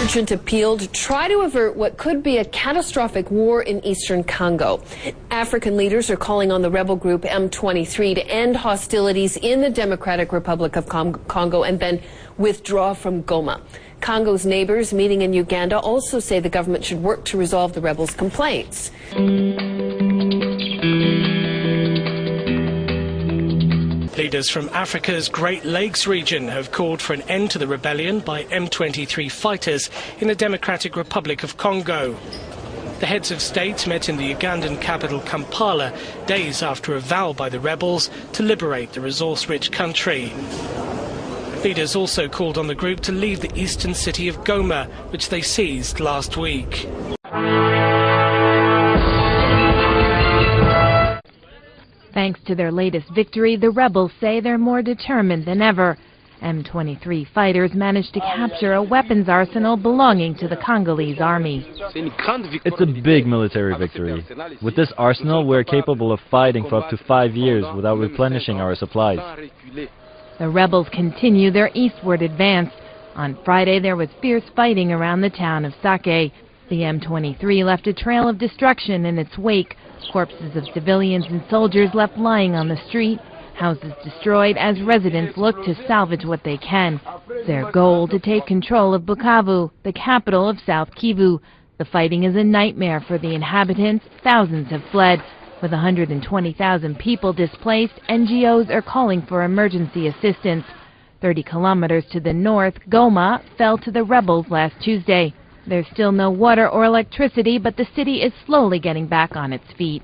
urgent appeal to try to avert what could be a catastrophic war in eastern Congo. African leaders are calling on the rebel group M23 to end hostilities in the Democratic Republic of Congo and then withdraw from Goma. Congo's neighbors meeting in Uganda also say the government should work to resolve the rebels' complaints. Leaders from Africa's Great Lakes region have called for an end to the rebellion by M23 fighters in the Democratic Republic of Congo. The heads of state met in the Ugandan capital Kampala days after a vow by the rebels to liberate the resource-rich country. Leaders also called on the group to leave the eastern city of Goma, which they seized last week. Thanks to their latest victory, the rebels say they're more determined than ever. M23 fighters managed to capture a weapons arsenal belonging to the Congolese army. It's a big military victory. With this arsenal, we're capable of fighting for up to 5 years without replenishing our supplies. The rebels continue their eastward advance. On Friday, there was fierce fighting around the town of Sake. The M23 left a trail of destruction in its wake. Corpses of civilians and soldiers left lying on the street. Houses destroyed as residents look to salvage what they can. Their goal to take control of Bukavu, the capital of South Kivu. The fighting is a nightmare for the inhabitants. Thousands have fled. With 120,000 people displaced, NGOs are calling for emergency assistance. 30 kilometers to the north, Goma fell to the rebels last Tuesday. There's still no water or electricity, but the city is slowly getting back on its feet.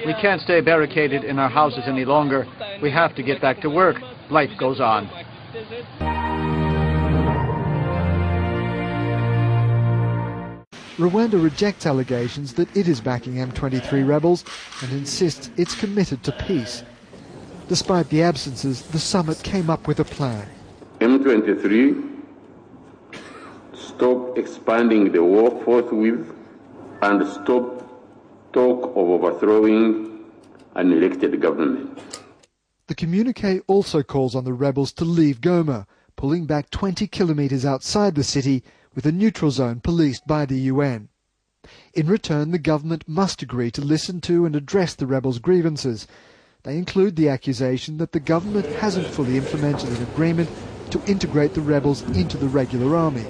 We can't stay barricaded in our houses any longer. We have to get back to work. Life goes on. Rwanda rejects allegations that it is backing M23 rebels and insists it's committed to peace. Despite the absences, the summit came up with a plan. M23 stop expanding the war forthwith and stop talk of overthrowing an elected government. The communique also calls on the rebels to leave Goma, pulling back 20 kilometers outside the city with a neutral zone policed by the UN. In return, the government must agree to listen to and address the rebels' grievances. They include the accusation that the government hasn't fully implemented an agreement to integrate the rebels into the regular army.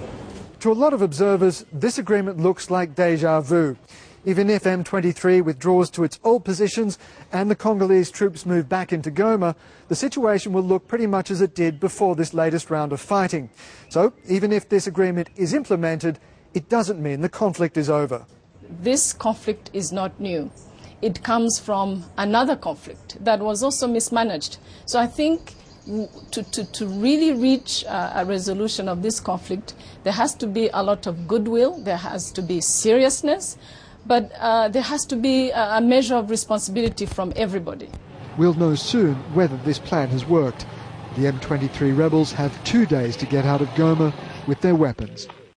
To a lot of observers, this agreement looks like déjà vu. Even if M23 withdraws to its old positions and the Congolese troops move back into Goma, the situation will look pretty much as it did before this latest round of fighting. So, even if this agreement is implemented, it doesn't mean the conflict is over. This conflict is not new. It comes from another conflict that was also mismanaged. So I think to really reach a resolution of this conflict, there has to be a lot of goodwill, there has to be seriousness, but there has to be a measure of responsibility from everybody. We'll know soon whether this plan has worked. The M23 rebels have 2 days to get out of Goma with their weapons.